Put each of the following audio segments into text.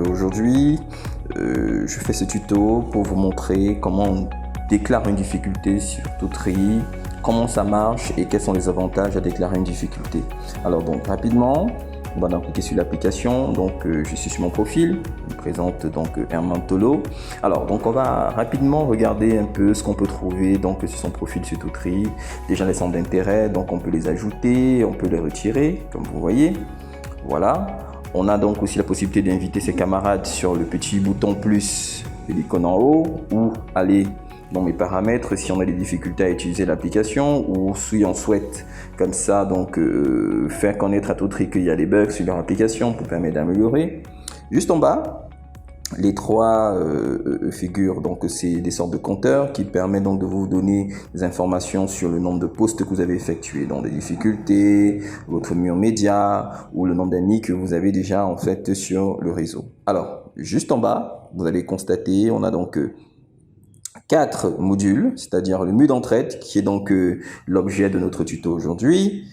aujourd'hui, je fais ce tuto pour vous montrer comment on déclare une difficulté sur Tutory, comment ça marche et quels sont les avantages à déclarer une difficulté. Alors donc rapidement, on va donc cliquer sur l'application. Donc je suis sur mon profil, je me présente donc Herman Tolo. Alors donc on va rapidement regarder un peu ce qu'on peut trouver donc sur son profil sur Tutory. Déjà les centres d'intérêt, donc on peut les ajouter, on peut les retirer comme vous voyez. Voilà. On a donc aussi la possibilité d'inviter ses camarades sur le petit bouton plus de l'icône en haut ou aller dans mes paramètres si on a des difficultés à utiliser l'application ou si on souhaite comme ça donc faire connaître à Tutory qu'il y a des bugs sur leur application pour permettre d'améliorer. Juste en bas, les trois figures, donc c'est des sortes de compteurs qui permettent donc de vous donner des informations sur le nombre de posts que vous avez effectués, donc des difficultés, votre mur média ou le nombre d'amis que vous avez déjà en fait sur le réseau. Alors, juste en bas, vous allez constater, on a donc 4 modules, c'est-à-dire le mur d'entraide qui est donc l'objet de notre tuto aujourd'hui,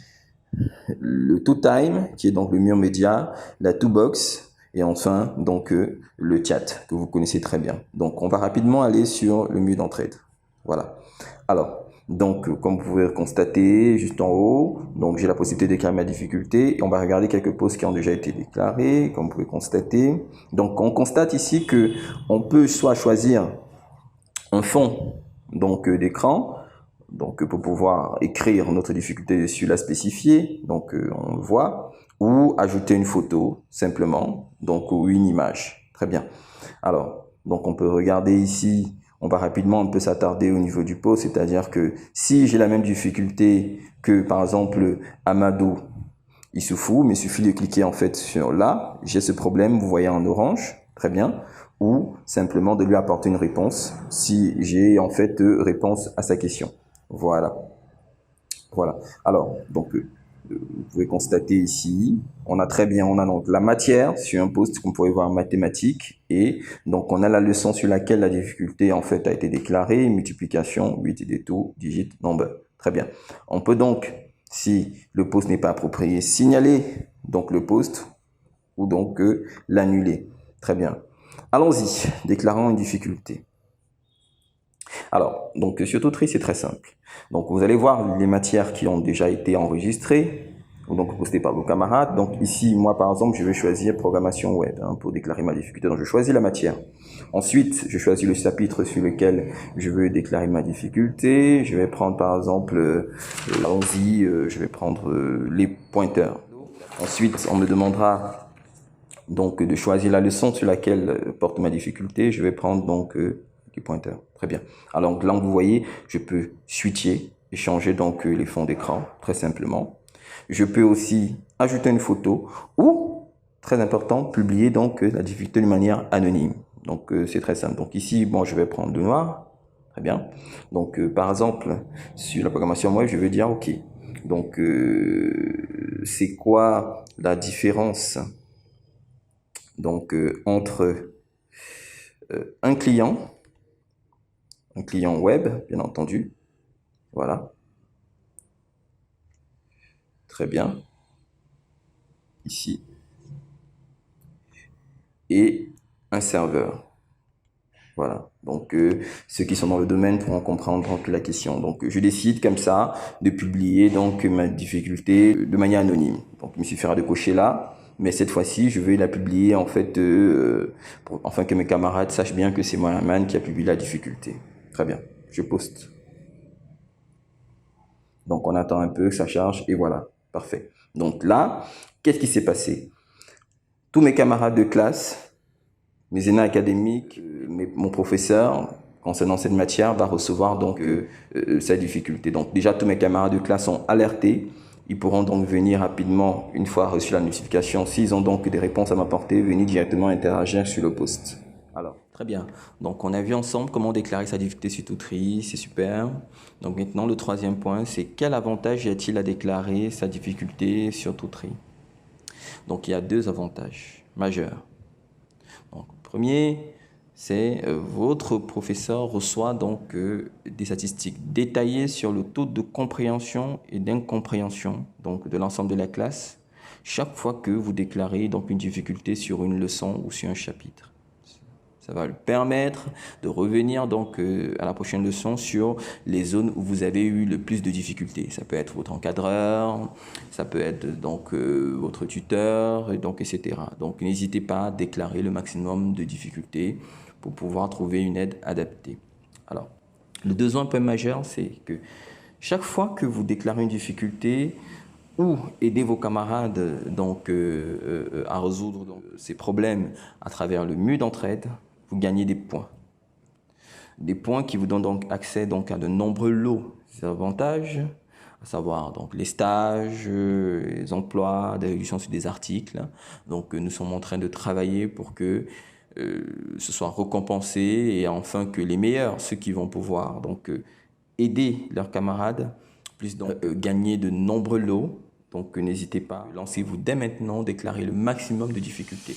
le ToTime qui est donc le mur média, la Toolbox et enfin donc le chat que vous connaissez très bien. Donc on va rapidement aller sur le mur d'entraide. Voilà. Alors donc comme vous pouvez le constater juste en haut, donc j'ai la possibilité de déclarer ma difficulté et on va regarder quelques posts qui ont déjà été déclarés comme vous pouvez constater. Donc on constate ici que on peut soit choisir un fond donc d'écran, donc pour pouvoir écrire notre difficulté dessus, la spécifier, donc on le voit, ou ajouter une photo simplement, donc ou une image. Très bien. Alors donc on peut regarder ici, on va rapidement un peu s'attarder au niveau du post, c'est-à-dire que si j'ai la même difficulté que par exemple Amadou Issoufou, mais il suffit de cliquer en fait sur là, j'ai ce problème, vous voyez en orange, très bien, ou simplement de lui apporter une réponse si j'ai en fait réponse à sa question. Voilà. Voilà. Alors, donc, vous pouvez constater ici, on a très bien, on a donc la matière sur un post qu'on pourrait voir mathématiques et donc on a la leçon sur laquelle la difficulté en fait a été déclarée, multiplication, 8 et des taux, digit, number. Très bien. On peut donc, si le post n'est pas approprié, signaler donc le post ou donc l'annuler. Très bien. Allons-y, déclarons une difficulté. Alors, donc sur Tutory, c'est très simple. Donc, vous allez voir les matières qui ont déjà été enregistrées ou donc postées par vos camarades. Donc ici, moi par exemple, je vais choisir programmation web pour déclarer ma difficulté. Donc, je choisis la matière. Ensuite, je choisis le chapitre sur lequel je veux déclarer ma difficulté. Je vais prendre par exemple, allons-y, je vais prendre les pointeurs. Ensuite, on me demandera donc de choisir la leçon sur laquelle porte ma difficulté. Je vais prendre donc du pointeur. Très bien. Alors là, vous voyez, je peux switcher et changer donc les fonds d'écran très simplement. Je peux aussi ajouter une photo ou, très important, publier donc la difficulté de manière anonyme. Donc c'est très simple. Donc ici, bon, je vais prendre le noir. Très bien. Donc par exemple, sur la programmation web, je vais dire OK. Donc c'est quoi la différence donc entre un client web, bien entendu. Voilà. Très bien. Ici. Et un serveur. Voilà. Donc, ceux qui sont dans le domaine pourront comprendre donc, la question. Donc, je décide comme ça de publier donc ma difficulté de manière anonyme. Donc, il me suffira de cocher là. Mais cette fois-ci, je vais la publier en fait, afin que mes camarades sachent bien que c'est moi, Herman, qui a publié la difficulté. Très bien. Je poste. Donc, on attend un peu que ça charge et voilà. Parfait. Donc là, qu'est-ce qui s'est passé? Tous mes camarades de classe, mes aînés académiques, mon professeur, concernant cette matière, va recevoir donc sa difficulté. Donc déjà, tous mes camarades de classe sont alertés. Ils pourront donc venir rapidement, une fois reçu la notification, s'ils ont donc des réponses à m'apporter, venir directement interagir sur le post. Alors, très bien. Donc, on a vu ensemble comment déclarer sa difficulté sur Tutory, c'est super. Donc, maintenant, le troisième point, c'est quel avantage y a-t-il à déclarer sa difficulté sur Tutory? Donc, il y a 2 avantages majeurs. Donc, le premier, c'est votre professeur reçoit donc des statistiques détaillées sur le taux de compréhension et d'incompréhension donc de l'ensemble de la classe chaque fois que vous déclarez donc une difficulté sur une leçon ou sur un chapitre. Ça va lui permettre de revenir donc à la prochaine leçon sur les zones où vous avez eu le plus de difficultés. Ça peut être votre encadreur, ça peut être donc votre tuteur, et donc etc. Donc n'hésitez pas à déclarer le maximum de difficultés pour pouvoir trouver une aide adaptée. Alors, le deuxième point majeur, c'est que chaque fois que vous déclarez une difficulté ou aider vos camarades donc à résoudre donc, ces problèmes à travers le mur d'entraide, vous gagnez des points. Des points qui vous donnent donc accès donc à de nombreux lots d'avantages, à savoir donc les stages, les emplois, des réductions sur des articles. Donc nous sommes en train de travailler pour que ce soit récompensé et enfin que les meilleurs, ceux qui vont pouvoir donc aider leurs camarades, puissent donc gagner de nombreux lots. Donc n'hésitez pas, lancez-vous dès maintenant, déclarez le maximum de difficultés.